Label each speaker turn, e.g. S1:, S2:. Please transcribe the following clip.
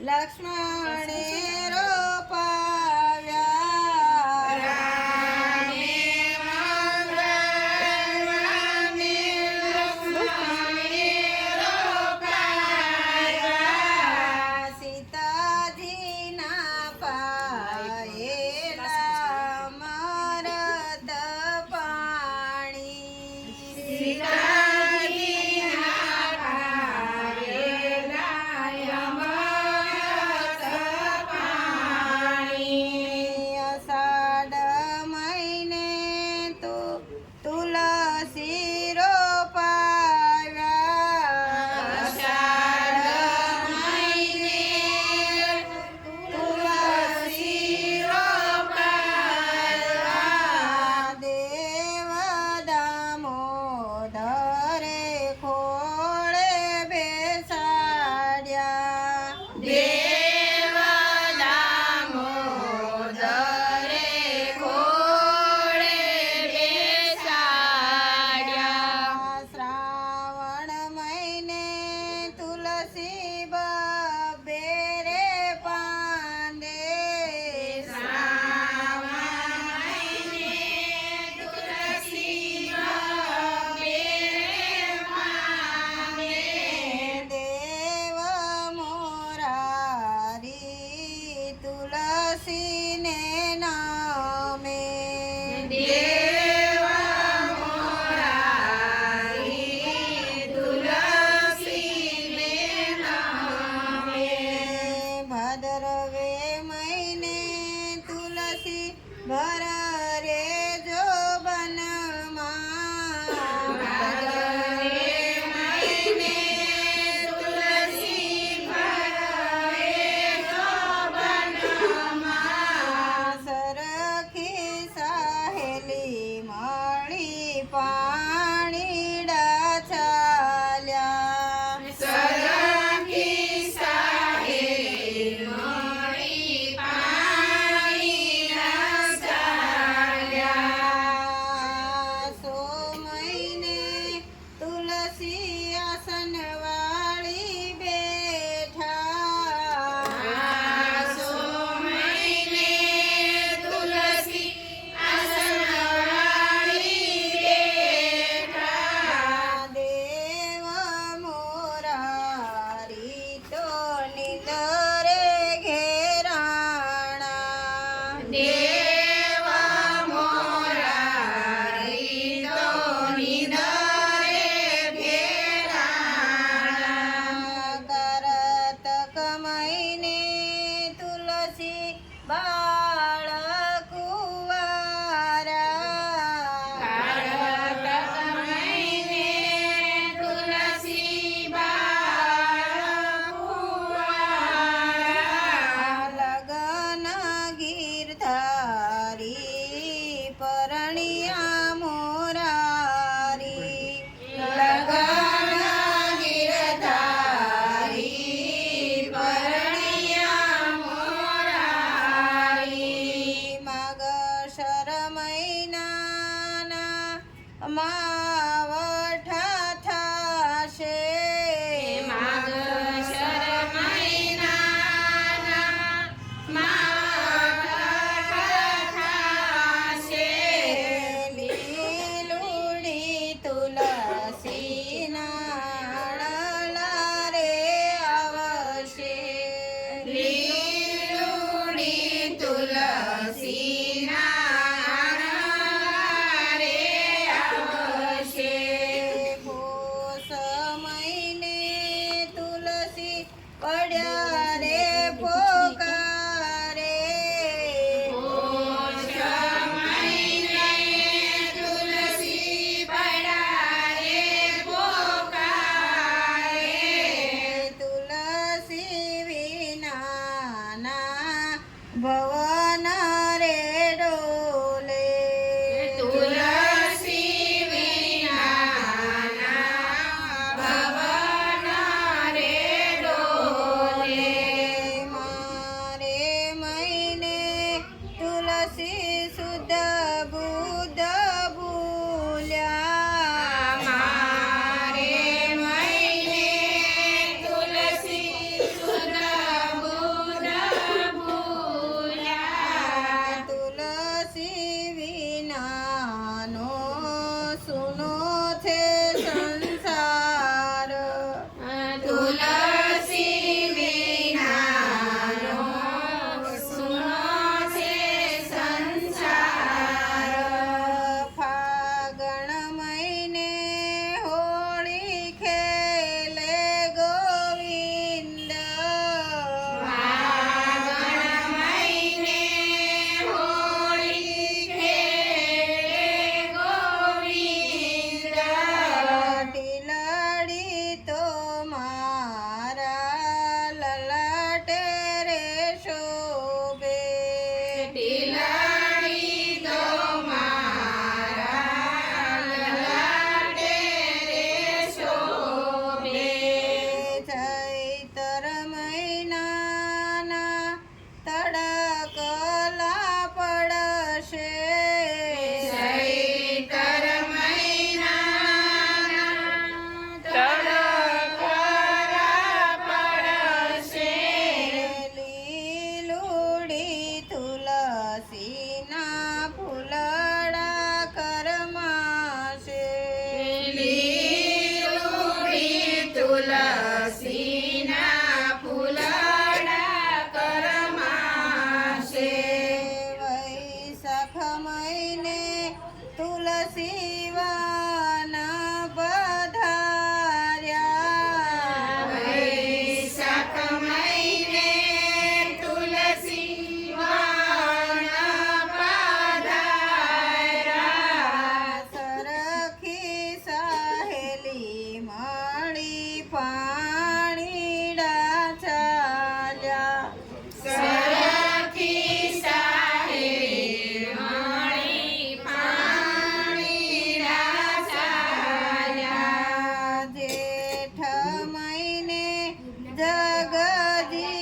S1: લક્ષ્મણે રોપાવ્યા રામે મંગળવાને લક્ષ્મણે રોપાવ્યા સીતાજીના પાયેલા મરદ પાણી તુલસી રોપાવ્યા અષાઢ મહિને તુલસી રોપાવ્યા દેવ દામોદરે ખોળે બેસાડ્યા દેવ દામોદરે શ્રાવણ મહિને તુલસી બેરે પાંદે શ્રાવણ મહિને તુલસી બેરે પાંદે દેવ મોરારી તુલસીને નામે ભાદરવે મહિને તુલસી ભર રે જો બનમાં ભાદરવે મહિને તુલસી ભર રે જો બનમાં સરખી સહેલી મળી પાણીડા ચાલ્યા સરખી સહેલી મળી પાણીડા ચાલ્યા સો મહિને તુલસી આસન વાળી બેઠા સો મહિને તુલસી આસન વાળી બેઠા દેવ મોરારી તો નિંદરે ઘેરાણા દેવ મોરારી તો નિંદરે ઘેરાણા કરતક મહિને તુલસી બાળકુંવારા કરતક મહિને તુલસી બાળકુંવારા લગન ગીરધારી પરણિયા મોરારી લગન ગીરધારી પરણિયા મોરારી માગશર મહિનાના માવઠા થાશે માગશર મહિનાના માવઠા થાશે લીલુડી તુલસીના ડાળા રે આવશે લીલુડી તુલસીના ડાળા રે આવશે પોષ મહિને તુલસી પડ્યા રે પોકારે પોષ મહિને તુલસી પડ્યા રે પોકારે તુલસી વિનાના ભવન રે ડોલે તુલસી વિનાના ભવન રે ડોલે મારે મહિને તુલસી શુદ્ધ બુદ્ધ ભૂલ્યા મારે મહિને તુલસી શુદ્ધ જગદીશ